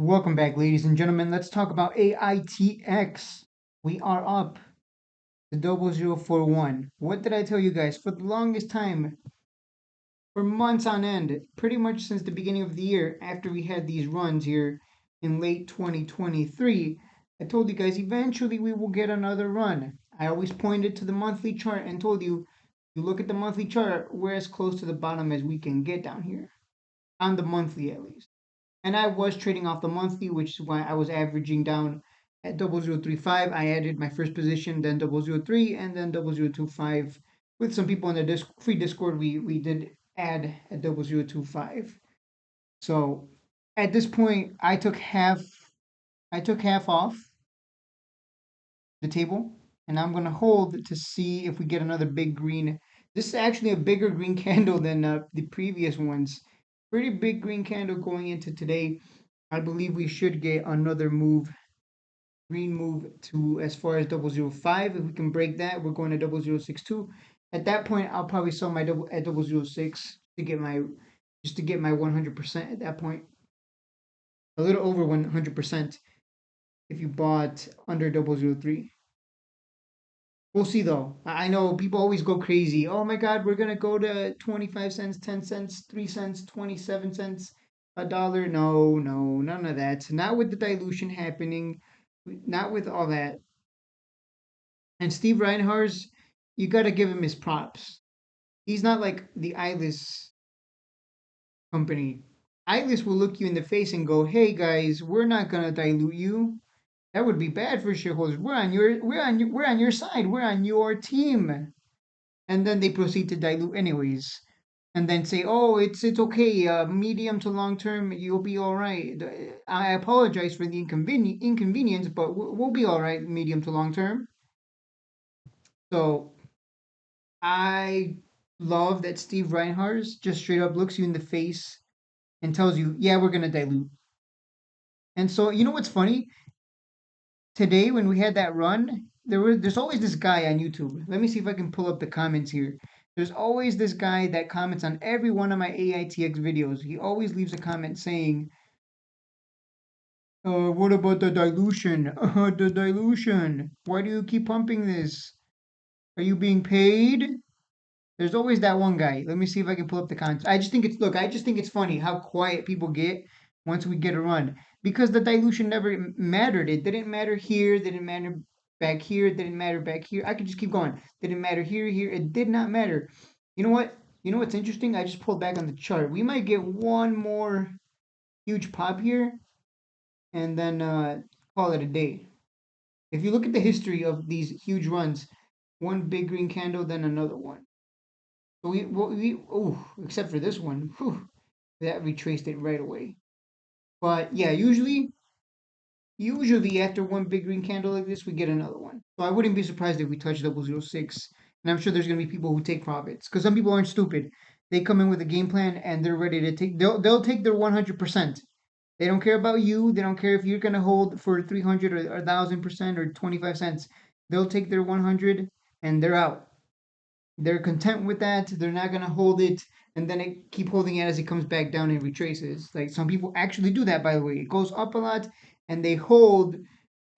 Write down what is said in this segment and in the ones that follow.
Welcome back, ladies and gentlemen. Let's talk about Aitx. We are up to 0041. What did I tell you guys? For the longest time, for months on end, pretty much since the beginning of the year, after we had these runs here in late 2023, I told you guys eventually we will get another run. I always pointed to the monthly chart and told you, you look at the monthly chart, we're as close to the bottom as we can get down here, on the monthly at least. And I was trading off the monthly, which is why I was averaging down at 0035. I added my first position, then 003, and then 0025. With some people in the free Discord, we did add at 0025. So at this point, I took half off the table, and I'm gonna hold to see if we get another big green. This is actually a bigger green candle than the previous ones. Pretty big green candle going into today. I believe we should get another move, green move to as far as 005. If we can break that, we're going to 0062. At that point, I'll probably sell my double at 006 to get my 100% at that point. A little over 100% if you bought under 003. We'll see though. I know people always go crazy. Oh my God, we're gonna go to 25 cents, 10 cents, 3 cents, 27 cents, a dollar. No, no, none of that. Not with the dilution happening, not with all that. And Steve Reinhardt, you gotta give him his props. He's not like the Eyeless company. Eyeless will look you in the face and go, "Hey guys, we're not gonna dilute you. That would be bad for shareholders. We're on your side. We're on your team." And then they proceed to dilute anyways, and then say, "Oh, it's okay. Medium to long term, you'll be all right. I apologize for the inconvenience, but we'll be all right, medium to long term." So I love that Steve Reinhardt just straight up looks you in the face and tells you, "Yeah, we're gonna dilute." And so you know what's funny? Today when we had that run, there's always this guy on YouTube. Let me see if I can pull up the comments here. There's always this guy that comments on every one of my AITX videos. He always leaves a comment saying, what about the dilution? The dilution. Why do you keep pumping this? Are you being paid?" There's always that one guy. Let me see if I can pull up the comments. I just think it's funny how quiet people get once we get a run. Because the dilution never mattered. It didn't matter here, didn't matter back here, didn't matter back here. I could just keep going. Didn't matter here, here. It did not matter. You know what? You know what's interesting? I just pulled back on the chart. We might get one more huge pop here and then call it a day. If you look at the history of these huge runs, one big green candle, then another one. So except for this one, whew, that retraced it right away. But yeah, usually after one big green candle like this, we get another one. So I wouldn't be surprised if we touch 006. And I'm sure there's gonna be people who take profits because some people aren't stupid. They come in with a game plan and they're ready to take. They'll take their 100%. They don't care about you. They don't care if you're gonna hold for 300 or 1,000% or 25 cents. They'll take their 100 and they're out. They're content with that. They're not gonna hold it and then keep holding it as it comes back down and retraces. Like some people actually do that, by the way. It goes up a lot and they hold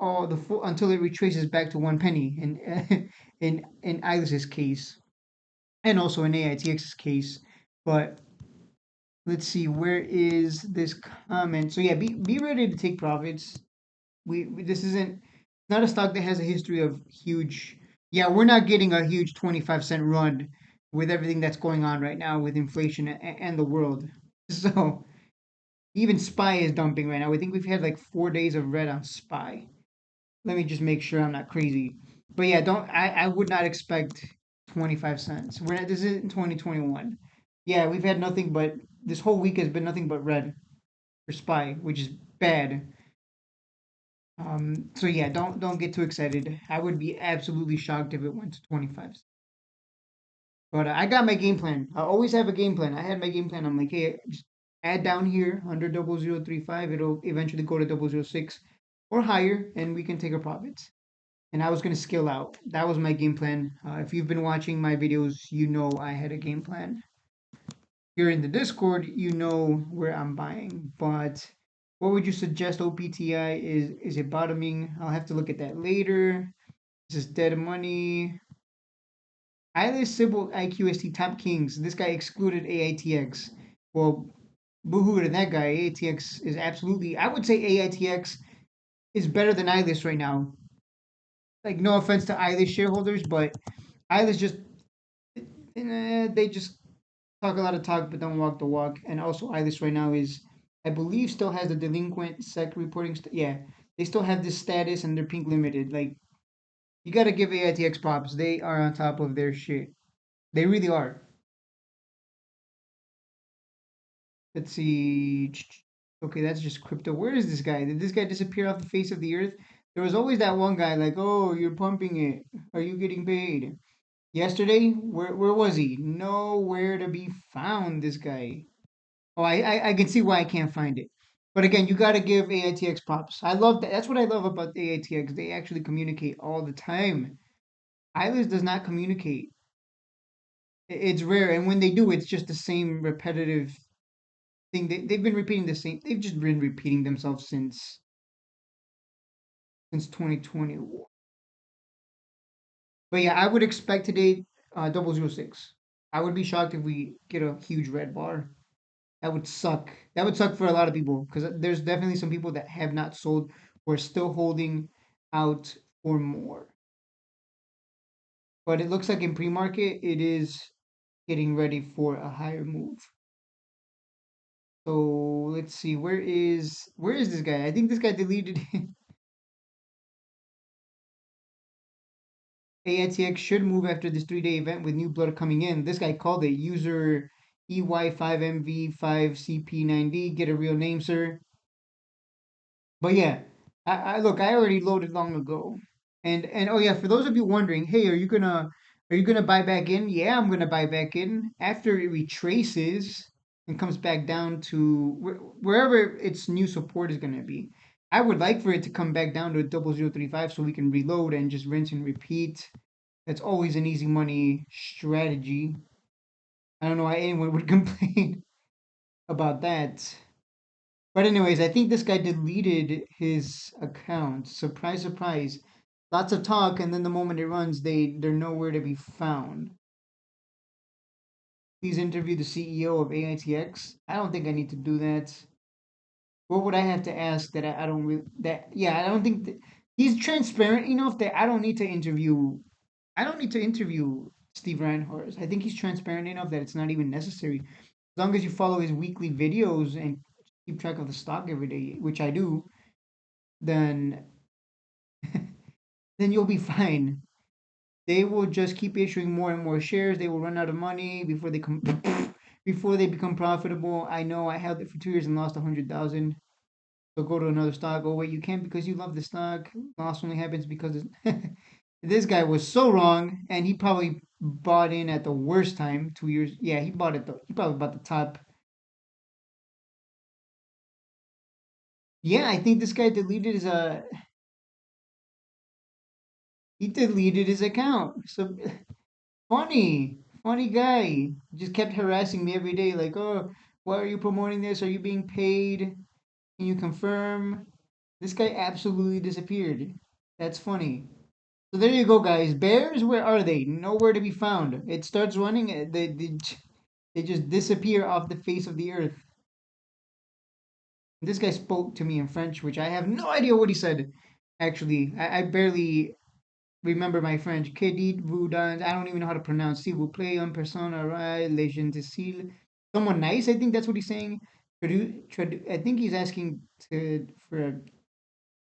all the full until it retraces back to 1 penny. In in Iris's case, and also in AITX's case. But let's see, where is this comment? So yeah, be ready to take profits. This isn't not a stock that has a history of huge. Yeah, we're not getting a huge 25-cent run with everything that's going on right now with inflation and the world. So even SPY is dumping right now. I think we've had like 4 days of red on SPY. Let me just make sure I'm not crazy. But yeah, don't I would not expect 25 cents. We're not, this isn't 2021. Yeah, we've had nothing but this whole week has been nothing but red for SPY, which is bad. So yeah, don't get too excited. I would be absolutely shocked if it went to 25. But I got my game plan. I always have a game plan. I had my game plan. I'm like, hey, just add down here under 0035. It'll eventually go to 006 or higher, and we can take our profits. And I was gonna scale out. That was my game plan. If you've been watching my videos, you know I had a game plan. Here in the Discord, you know where I'm buying, but What would you suggest OPTI is it bottoming? I'll have to look at that later. This is dead money. Eyeless Sybil IQST Top Kings. This guy excluded AITX. Well, boohoo to that guy. AITX is absolutely, I would say AITX is better than Eyeless right now. Like, no offense to Eyeless shareholders, but Eyeless just, they just talk a lot of talk but don't walk the walk. And also, Eyeless right now is, I believe, still has the delinquent sec reporting. Yeah, they still have this status and they're pink limited. Like, you got to give AITX props. They are on top of their shit. They really are. Let's see. Okay, that's just crypto. Where is this guy? Did this guy disappear off the face of the earth? There was always that one guy like, "Oh, you're pumping it. Are you getting paid?" Yesterday, where was he? Nowhere to be found. This guy. Oh, I can see why I can't find it. But again, you got to give AITX props. I love that. That's what I love about AITX. They actually communicate all the time. Islands does not communicate. It's rare, and when they do, it's just the same repetitive thing. They've been repeating the same. They've just been repeating themselves since 2020. But yeah, I would expect today 006. I would be shocked if we get a huge red bar. That would suck. That would suck for a lot of people because there's definitely some people that have not sold or are still holding out for more. But it looks like in pre-market it is getting ready for a higher move. So let's see, where is this guy? I think this guy deleted AITX should move after this 3-day event with new blood coming in. This guy called it user EY5MV5CP9D. Get a real name, sir. But yeah, I look, I already loaded long ago. And oh yeah, for those of you wondering, hey, are you gonna buy back in? Yeah, I'm gonna buy back in after it retraces and comes back down to wherever its new support is gonna be. I would like for it to come back down to 0035 so we can reload and just rinse and repeat. That's always an easy money strategy. I don't know why anyone would complain about that. But anyways, I think this guy deleted his account. Surprise, surprise. Lots of talk, and then the moment it runs, they're nowhere to be found. Please interview the CEO of AITX. I don't think I need to do that. What would I have to ask that I don't really that yeah, I don't think that he's transparent enough that I don't need to interview I don't need to interview Steve Reinhardt. I think he's transparent enough that it's not even necessary. As long as you follow his weekly videos and keep track of the stock every day, which I do, then then you'll be fine. They will just keep issuing more and more shares. They will run out of money before they come before they become profitable. I know I held it for 2 years and lost 100,000. So go to another stock. Oh wait, you can't because you love the stock. Loss only happens because this guy was so wrong, and he probably bought in at the worst time. 2 years. Yeah, he bought it. He probably bought the top. Yeah, I think this guy deleted his he deleted his account. So funny guy. Just kept harassing me every day, like, oh, why are you promoting this? Are you being paid? Can you confirm? This guy absolutely disappeared. That's funny. So there you go, guys. Bears, where are they? Nowhere to be found. It starts running, they just disappear off the face of the earth. This guy spoke to me in French, which I have no idea what he said. Actually, I barely remember my French. Que dites-vous dans? I don't even know how to pronounce. S'il vous plaît, une personne aura les gentils. Someone nice, I think that's what he's saying. I think he's asking for a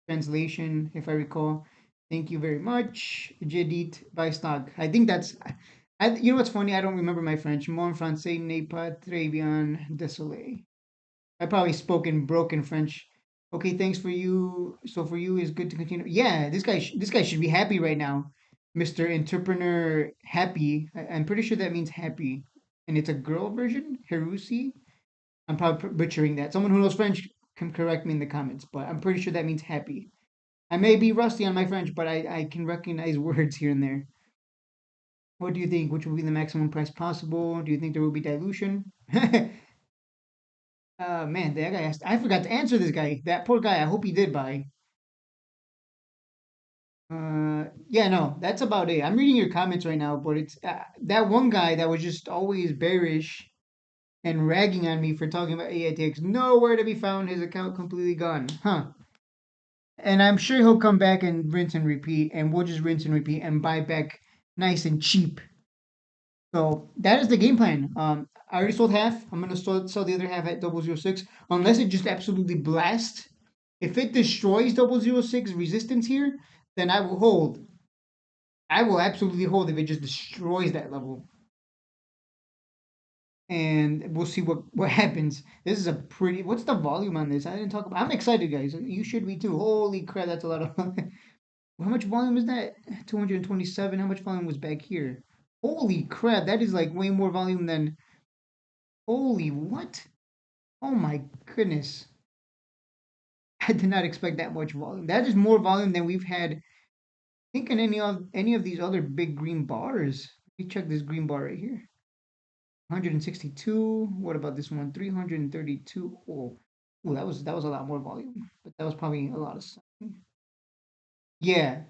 translation, if I recall. Thank you very much. Jedit by stock. I think that's. You know what's funny? I don't remember my French. Mon français n'est pas très bien. Désolé. I probably spoke in broken French. Okay, thanks for you. So for you is good to continue. Yeah, this guy should be happy right now, Mister Entrepreneur Happy. I'm pretty sure that means happy, and it's a girl version. Harusi. I'm probably butchering that. Someone who knows French can correct me in the comments, but I'm pretty sure that means happy. I may be rusty on my French, but I can recognize words here and there. What do you think? Which will be the maximum price possible? Do you think there will be dilution? Man, that guy asked. I forgot to answer this guy. That poor guy. I hope he did buy. Yeah, no, that's about it. I'm reading your comments right now, but it's that one guy that was just always bearish and ragging on me for talking about Aitx. Nowhere to be found. His account completely gone. Huh. And I'm sure he'll come back and rinse and repeat, and we'll just rinse and repeat and buy back nice and cheap. So that is the game plan. I already sold half. I'm gonna sell the other half at 006, unless it just absolutely blasts. If it destroys 006 resistance here, then I will hold. I will absolutely hold if it just destroys that level. And we'll see what happens. This is a pretty. What's the volume on this? I didn't talk about. I'm excited, guys. You should be too. Holy crap, that's a lot of. How much volume is that? 227. How much volume was back here? Holy crap, that is like way more volume than. Holy what? Oh my goodness. I did not expect that much volume. That is more volume than we've had, I think, in any of these other big green bars. Let me check this green bar right here. 162. What about this one? 332. Oh, oh, that was a lot more volume. But that was probably a lot of sun. Yeah,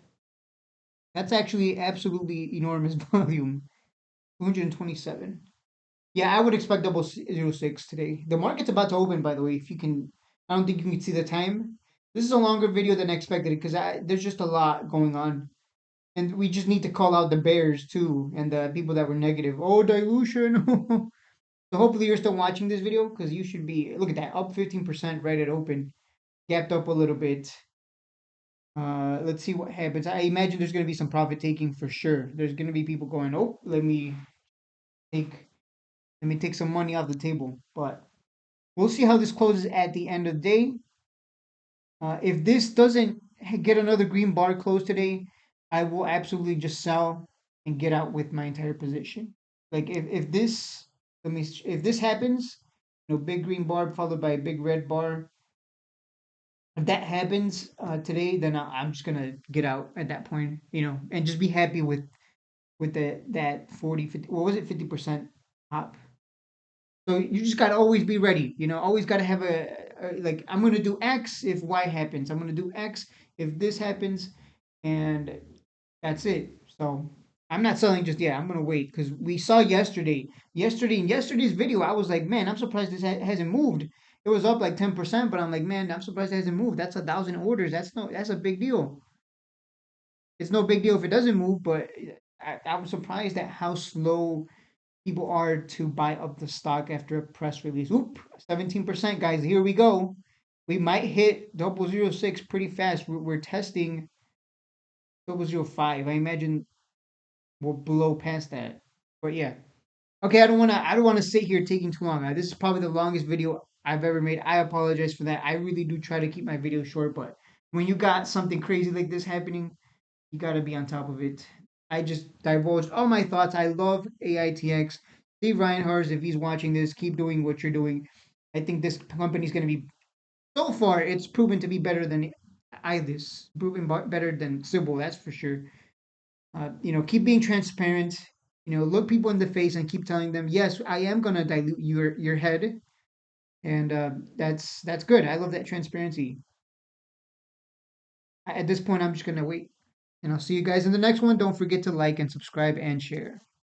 that's actually absolutely enormous volume. 227. Yeah, I would expect 006 today. The market's about to open, by the way. If you can, I don't think you can see the time. This is a longer video than I expected because there's just a lot going on, and we just need to call out the bears too and the people that were negative. Oh, dilution. So hopefully you're still watching this video because you should be. Look at that, up 15% right at open, gapped up a little bit. Let's see what happens. I imagine there's going to be some profit taking for sure. There's going to be people going, oh, take let me take some money off the table. But we'll see how this closes at the end of the day. If this doesn't get another green bar close today, I will absolutely just sell and get out with my entire position. Like if this if this happens, big green bar followed by a big red bar. If that happens today, then I'm just gonna get out at that point, and just be happy with that 40, 50. What was it, 50% hop? So you just gotta always be ready. Always gotta have like I'm gonna do X if Y happens. I'm gonna do X if this happens, and that's it. So I'm not selling just yet. I'm gonna wait because we saw yesterday in yesterday's video. I was like, man, I'm surprised this hasn't moved. It was up like 10%, but I'm like, man, I'm surprised it hasn't moved. That's 1,000 orders. That's a big deal. It's no big deal if it doesn't move, but I was surprised at how slow people are to buy up the stock after a press release. Oop, 17%, guys. Here we go. We might hit 006 pretty fast. We're testing 005. I imagine we'll blow past that. But yeah. Okay, I don't wanna sit here taking too long. This is probably the longest video I've ever made. I apologize for that. I really do try to keep my videos short, but when you got something crazy like this happening, you got to be on top of it. I just divulged all my thoughts. I love Aitx. Steve Reinhardt, if he's watching this, keep doing what you're doing. I think this company is going to be, so far, it's proven to be better than Itis, proven better than Sybil, that's for sure. Keep being transparent. Look people in the face and keep telling them, yes, I am going to dilute your head. And that's good. I love that transparency. At this point, I'm just going to wait. And I'll see you guys in the next one. Don't forget to like and subscribe and share.